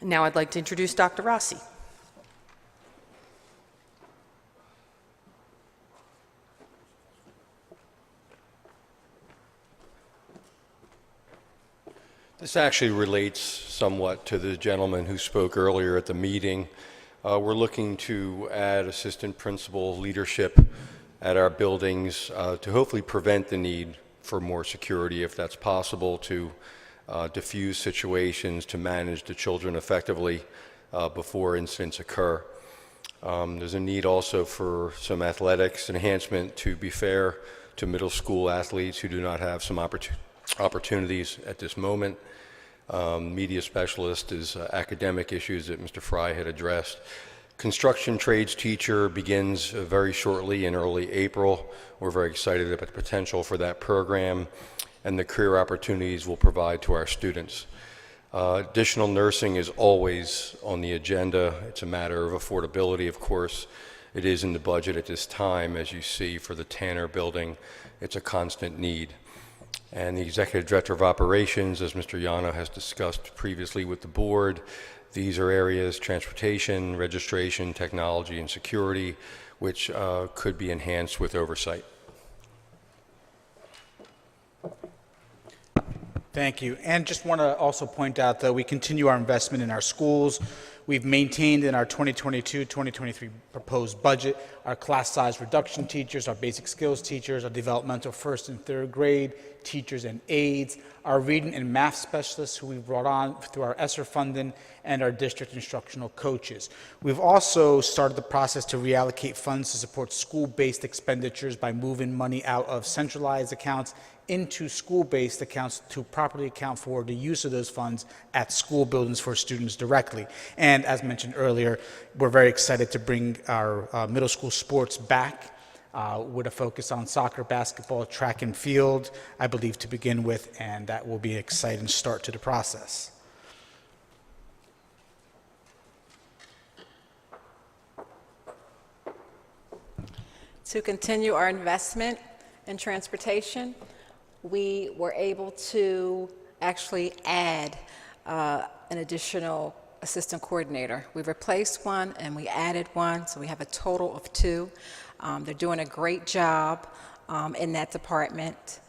Now I'd like to introduce Dr. Rossi. This actually relates somewhat to the gentleman who spoke earlier at the meeting. We're looking to add assistant principal leadership at our buildings to hopefully prevent the need for more security, if that's possible, to diffuse situations, to manage the children effectively before incidents occur. There's a need also for some athletics enhancement to be fair to middle school athletes who do not have some opportunities at this moment. Media specialist is academic issues that Mr. Fry had addressed. Construction trades teacher begins very shortly in early April. We're very excited about the potential for that program and the career opportunities we'll provide to our students. Additional nursing is always on the agenda. It's a matter of affordability, of course. It is in the budget at this time, as you see, for the Tanner building. It's a constant need. And the Executive Director of Operations, as Mr. Yano has discussed previously with the board, these are areas, transportation, registration, technology, and security, which could be enhanced with oversight. Thank you. And just want to also point out that we continue our investment in our schools. We've maintained in our 2022-2023 proposed budget our class size reduction teachers, our basic skills teachers, our developmental first and third grade teachers and aides, our reading and math specialists who we've brought on through our ESSER funding, and our district instructional coaches. We've also started the process to reallocate funds to support school-based expenditures by moving money out of centralized accounts into school-based accounts to properly account for the use of those funds at school buildings for students directly. And as mentioned earlier, we're very excited to bring our middle school sports back with a focus on soccer, basketball, track and field, I believe, to begin with, and that will be an exciting start to the process. To continue our investment in transportation, we were able to actually add an additional assistant coordinator. We replaced one and we added one, so we have a total of 2. They're doing a great job in that department.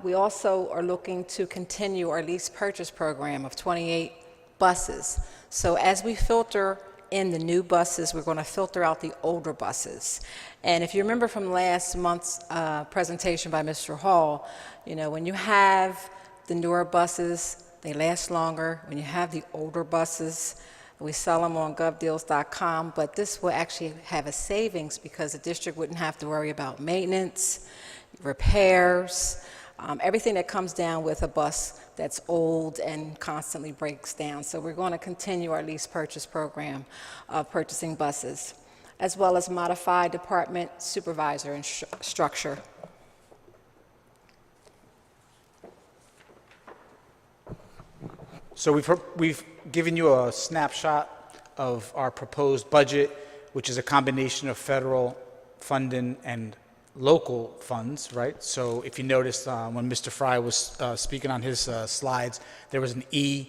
We also are looking to continue our lease purchase program of 28 buses. So as we filter in the new buses, we're going to filter out the older buses. And if you remember from last month's presentation by Mr. Hall, you know, when you have the newer buses, they last longer. When you have the older buses, we sell them on govdeals.com, but this will actually have a savings because the district wouldn't have to worry about maintenance, repairs, everything that comes down with a bus that's old and constantly breaks down. So we're going to continue our lease purchase program of purchasing buses, as well as modify department supervisor and structure. So we've given you a snapshot of our proposed budget, which is a combination of federal funding and local funds, right? So if you noticed when Mr. Fry was speaking on his slides, there was an E.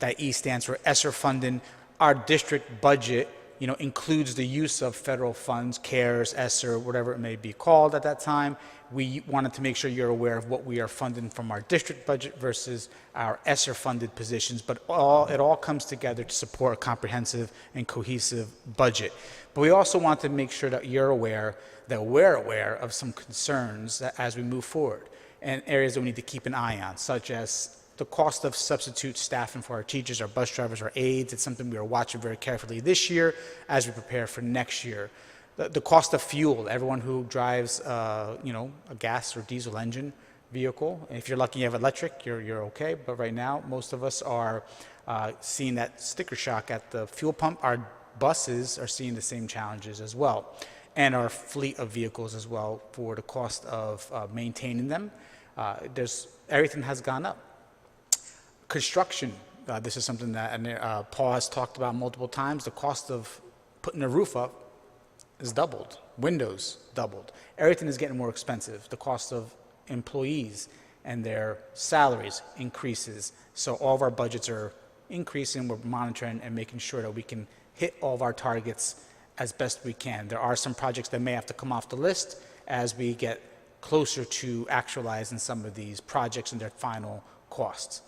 That E stands for ESSER funding. Our district budget, you know, includes the use of federal funds, CARES, ESSER, whatever it may be called at that time. We wanted to make sure you're aware of what we are funding from our district budget versus our ESSER funded positions, but it all comes together to support a comprehensive and cohesive budget. But we also want to make sure that you're aware, that we're aware of some concerns that as we move forward and areas that we need to keep an eye on, such as the cost of substitute staffing for our teachers, our bus drivers, our aides. It's something we are watching very carefully this year as we prepare for next year. The cost of fuel, everyone who drives, you know, a gas or diesel engine vehicle, and if you're lucky you have electric, you're okay, but right now most of us are seeing that sticker shock at the fuel pump. Our buses are seeing the same challenges as well, and our fleet of vehicles as well for the cost of maintaining them. Everything has gone up. Construction, this is something that Paul has talked about multiple times. The cost of putting a roof up is doubled. Windows doubled. Everything is getting more expensive. The cost of employees and their salaries increases. So all of our budgets are increasing. We're monitoring and making sure that we can hit all of our targets as best we can. There are some projects that may have to come off the list as we get closer to actualizing some of these projects and their final costs.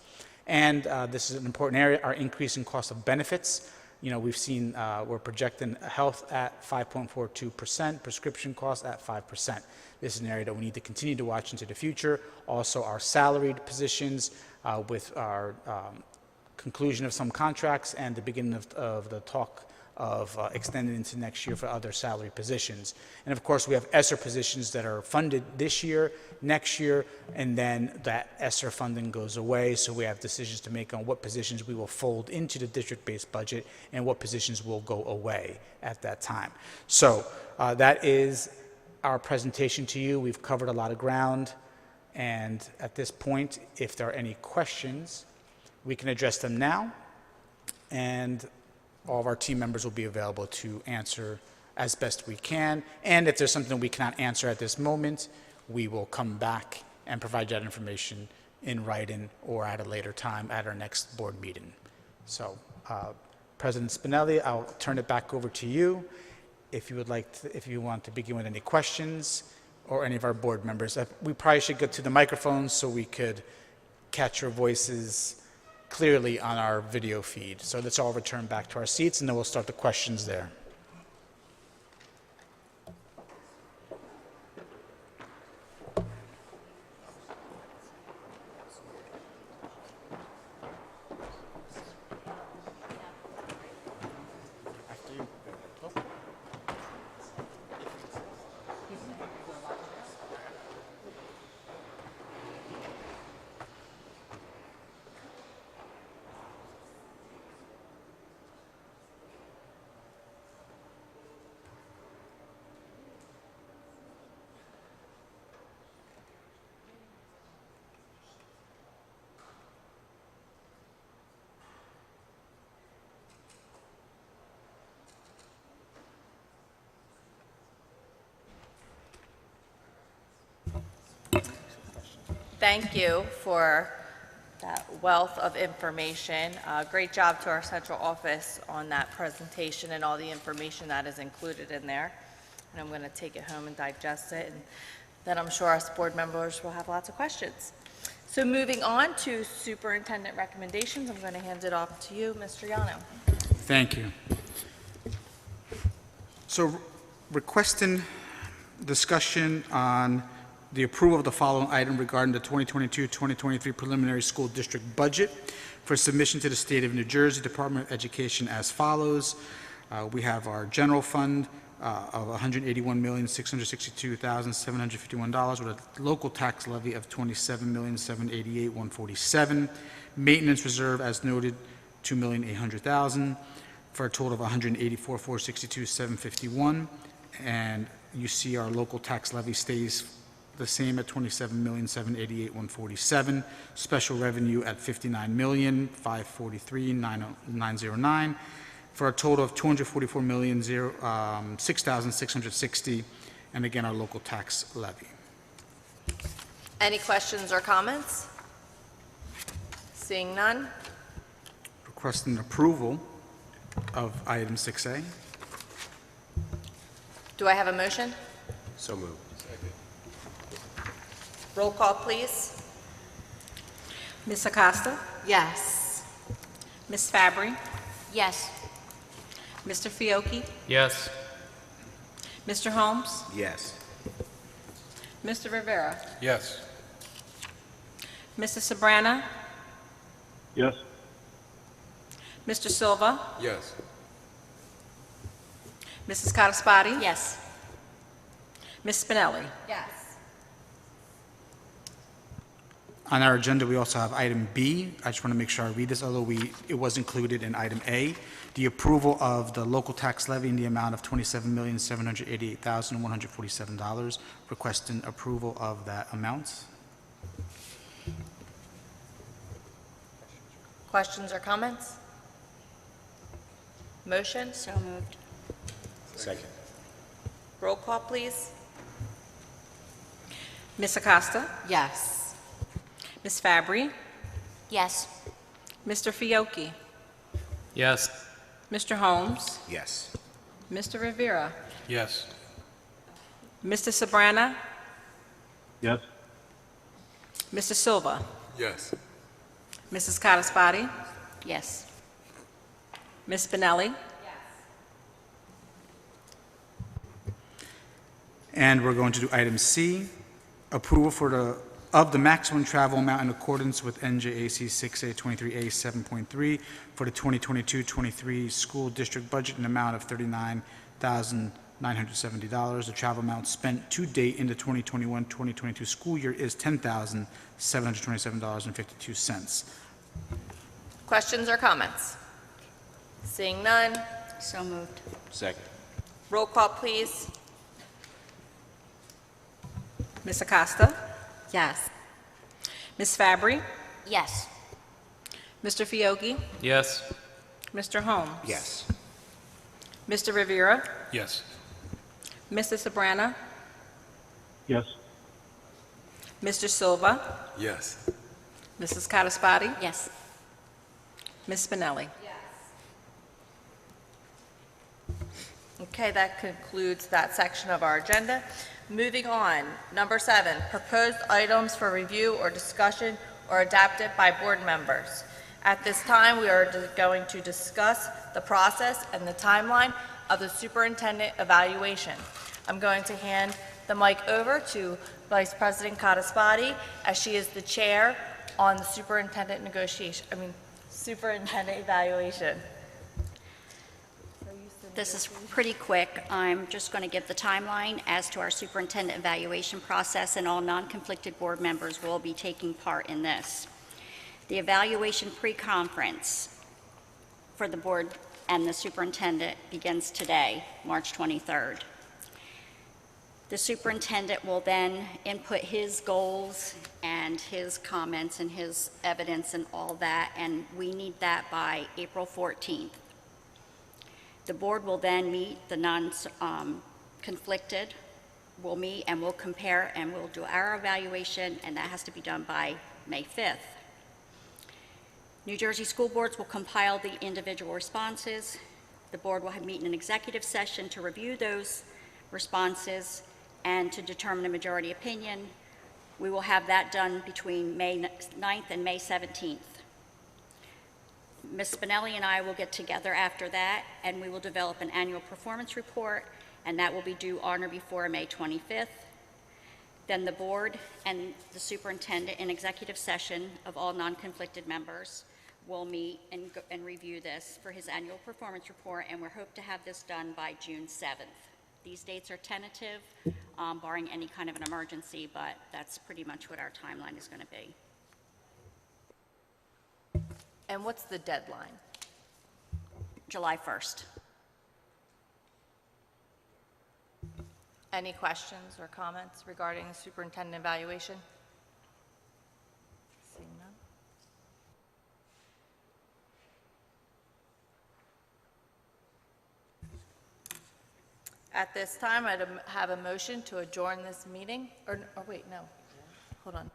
And this is an important area, our increasing cost of benefits. You know, we've seen, we're projecting health at 5.42%, prescription costs at 5%. This is an area that we need to continue to watch into the future. Also, our salaried positions with our conclusion of some contracts and the beginning of the talk of extending into next year for other salary positions. And of course, we have ESSER positions that are funded this year, next year, and then that ESSER funding goes away. So we have decisions to make on what positions we will fold into the district-based budget and what positions will go away at that time. So that is our presentation to you. We've covered a lot of ground. And at this point, if there are any questions, we can address them now. And all of our team members will be available to answer as best we can. And if there's something we cannot answer at this moment, we will come back and provide that information in writing or at a later time at our next board meeting. So, President Spinelli, I'll turn it back over to you. If you would like to, if you want to begin with any questions, or any of our board members. We probably should get to the microphones so we could catch your voices clearly on our video feed. So let's all return back to our seats, and then we'll start the questions there. Thank you for that wealth of information. Great job to our central office on that presentation and all the information that is included in there. And I'm going to take it home and digest it, and then I'm sure us board members will have lots of questions. So moving on to superintendent recommendations, I'm going to hand it off to you, Mr. Yano. Thank you. So requesting discussion on the approval of the following item regarding the 2022-2023 preliminary school district budget for submission to the State of New Jersey Department of Education as follows. We have our general fund of $181,662,751 with a local tax levy of $27,788,147. Maintenance reserve, as noted, $2,800,000 for a total of $184,462,751. And you see our local tax levy stays the same at $27,788,147. Special revenue at $59,543,909 for a total of $244,006,660. And again, our local tax levy. Any questions or comments? Seeing none, Requesting approval of item 6A. do I have a motion? So moved. Roll call, please. Ms. Acosta? Yes. Ms. Fabry? Yes. Mr. Fiocchi? Yes. Mr. Holmes? Yes. Mr. Rivera? Yes. Mr. Sabrana? Yes. Mr. Silva? Yes. Mrs. Cataspati? Yes. Ms. Spinelli? Yes. On our agenda, we also have item B. I just want to make sure I read this, although it was included in item A. The approval of the local tax levy in the amount of $27,788,147. Requesting approval of that amount. Questions or comments? Motion? So moved. Second. Roll call, please. Ms. Acosta? Yes. Ms. Fabry? Yes. Mr. Fiocchi? Yes. Mr. Holmes? Yes. Mr. Rivera? Yes. Mr. Sabrana? Yes. Mr. Silva? Yes. Mrs. Cataspati? Yes. Ms. Spinelli? And we're going to do item C, approval of the maximum travel amount in accordance with NJAC 6A23A 7.3 for the 2022-23 school district budget in the amount of $39,970. The travel amount spent to date in the 2021-2022 school year is $10,727.52. Questions or comments? Seeing none, So moved. Second. roll call, please. Ms. Acosta? Yes. Ms. Fabry? Yes. Mr. Fiocchi? Yes. Mr. Holmes? Yes. Mr. Rivera? Yes. Mr. Sabrana? Yes. Mr. Silva, Yes. Mrs. Cataspati, Yes. Ms. Spinelli. Okay, that concludes that section of our agenda. Moving on, number 7, proposed items for review or discussion or adopted by board members. At this time, we are going to discuss the process and the timeline of the superintendent evaluation. I'm going to hand the mic over to Vice President Cataspati, as she is the chair on the superintendent evaluation. This is pretty quick. I'm just going to give the timeline as to our superintendent evaluation process, and all non-conflicted board members will be taking part in this. The evaluation pre-conference for the board and the superintendent begins today, March 23rd. The superintendent will then input his goals and his comments and his evidence and all that, and we need that by April 14th. The board will then meet, the non-conflicted will meet and we'll compare and we'll do our evaluation, and that has to be done by May 5th. New Jersey school boards will compile the individual responses. The board will meet in an executive session to review those responses and to determine a majority opinion. We will have that done between May 9th and May 17th. Ms. Spinelli and I will get together after that, and we will develop an annual performance report, and that will be due on or before May 25th. Then the board and the superintendent in executive session of all non-conflicted members will meet and review this for his annual performance report, and we hope to have this done by June 7th. These dates are tentative, barring any kind of an emergency, but that's pretty much what our timeline is going to be. And what's the deadline? July 1st. Any questions or comments regarding the superintendent evaluation? Seeing none. At this time, I'd have a motion to adjourn this meeting, or wait, no, hold on.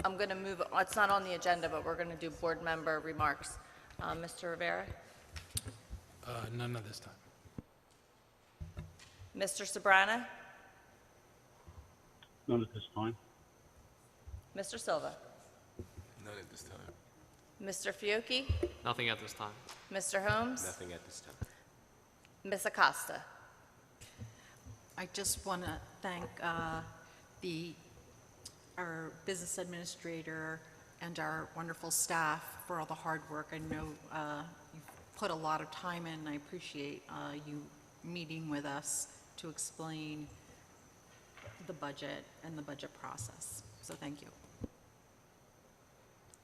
I'm going to move, it's not on the agenda, but we're going to do board member remarks. Mr. Rivera? None of this time. Mr. Sabrana? None at this time. Mr. Silva? None at this time. Mr. Fiocchi? Nothing at this time. Mr. Holmes? Nothing at this time. Ms. Acosta? I just want to thank our business administrator and our wonderful staff for all the hard work. I know you've put a lot of time in, and I appreciate you meeting with us to explain the budget and the budget process. So thank you.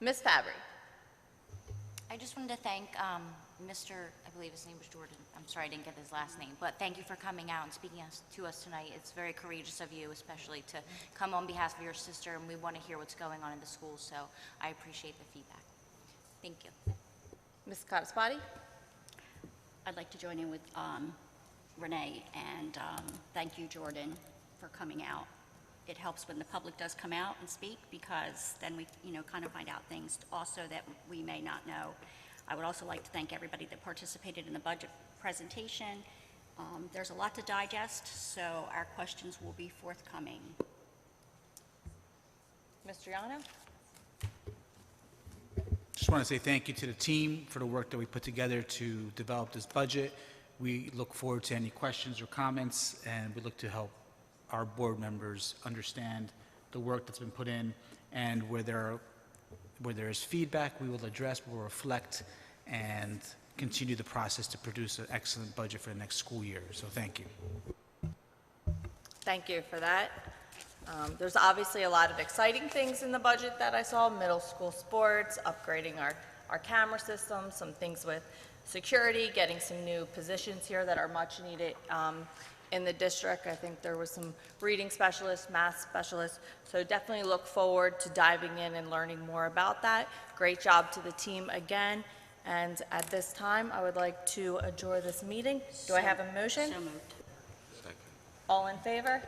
Ms. Fabry? I just wanted to thank Mr., I believe his name was Jordan. I'm sorry I didn't get his last name, but thank you for coming out and speaking to us tonight. It's very courageous of you, especially to come on behalf of your sister, and we want to hear what's going on in the school, so I appreciate the feedback. Thank you. Ms. Cataspati? I'd like to join in with Renee and thank you, Jordan, for coming out. It helps when the public does come out and speak, because then we, kind of find out things also that we may not know. I would also like to thank everybody that participated in the budget presentation. There's a lot to digest, so our questions will be forthcoming. Mr. Yano? Just want to say thank you to the team for the work that we put together to develop this budget. We look forward to any questions or comments, and we look to help our board members understand the work that's been put in, and where there is feedback, we will address, we will reflect, and continue the process to produce an excellent budget for the next school year. So thank you. Thank you for that. There's obviously a lot of exciting things in the budget that I saw: middle school sports, upgrading our camera system, some things with security, getting some new positions here that are much needed in the district. I think there was some reading specialists, math specialists, so definitely look forward to diving in and learning more about that. Great job to the team again, and at this time, I would like to adjourn this meeting. Do I have a motion? So moved. All in favor?